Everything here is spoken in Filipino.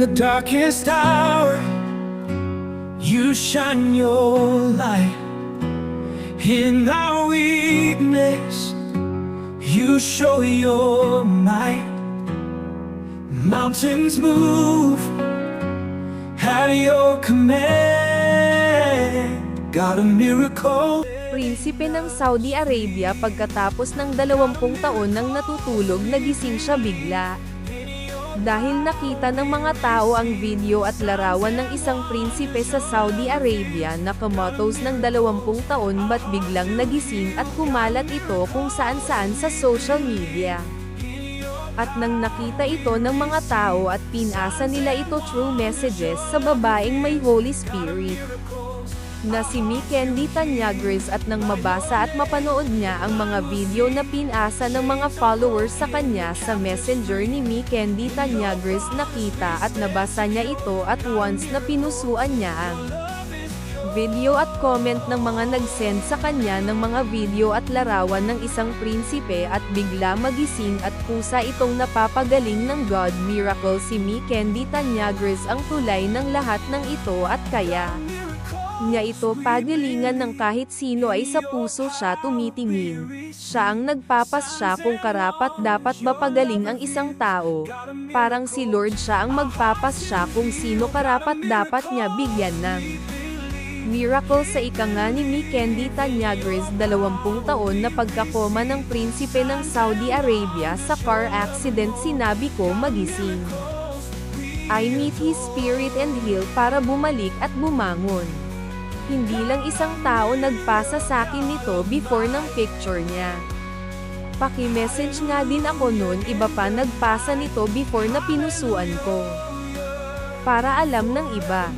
the darkest hour, you shine your light. In our weakness, you show your might. Mountains move at your command. Got a miracle. Prinsipe ng Saudi Arabia pagkatapos ng 20 taon nang natutulog nagising siya bigla. Dahil nakita ng mga tao ang video at larawan ng isang prinsipe sa Saudi Arabia na kumatos ng 20 taon ba't biglang nagising at kumalat ito kung saan-saan sa social media. At nang nakita ito ng mga tao at pinasa nila ito through messages sa babaeng may Holy Spirit na si Mikendi Tanyagres at nang mabasa at mapanood niya ang mga video na pinasa ng mga followers sa kanya sa messenger ni Mikendi Tanyagres, nakita at nabasa niya ito at once na pinusuan niya ang video at comment ng mga nag-send sa kanya ng mga video at larawan ng isang prinsipe at bigla magising at kusa itong napapagaling ng God miracle. Si Mikendi Tanyagres ang tulay ng lahat ng ito at kaya niya ito pagalingan ng kahit sino ay sa puso siya tumitingin. Siya ang nagpapasya kung karapat dapat mapagaling ang isang tao. Parang si Lord siya ang magpapasya kung sino karapat dapat niya bigyan ng miracle. Sa ikanga ni Mikendi Tanyagres, 20 taon na pagkakoma ng prinsipe ng Saudi Arabia sa car accident, sinabi ko magising. I meet his spirit and heal para bumalik at bumangon. Hindi lang isang tao nagpasa sa akin nito before ng picture niya. Paki-message nga din ako nun, iba pa nagpasa nito before na pinusuan ko. Para alam ng iba.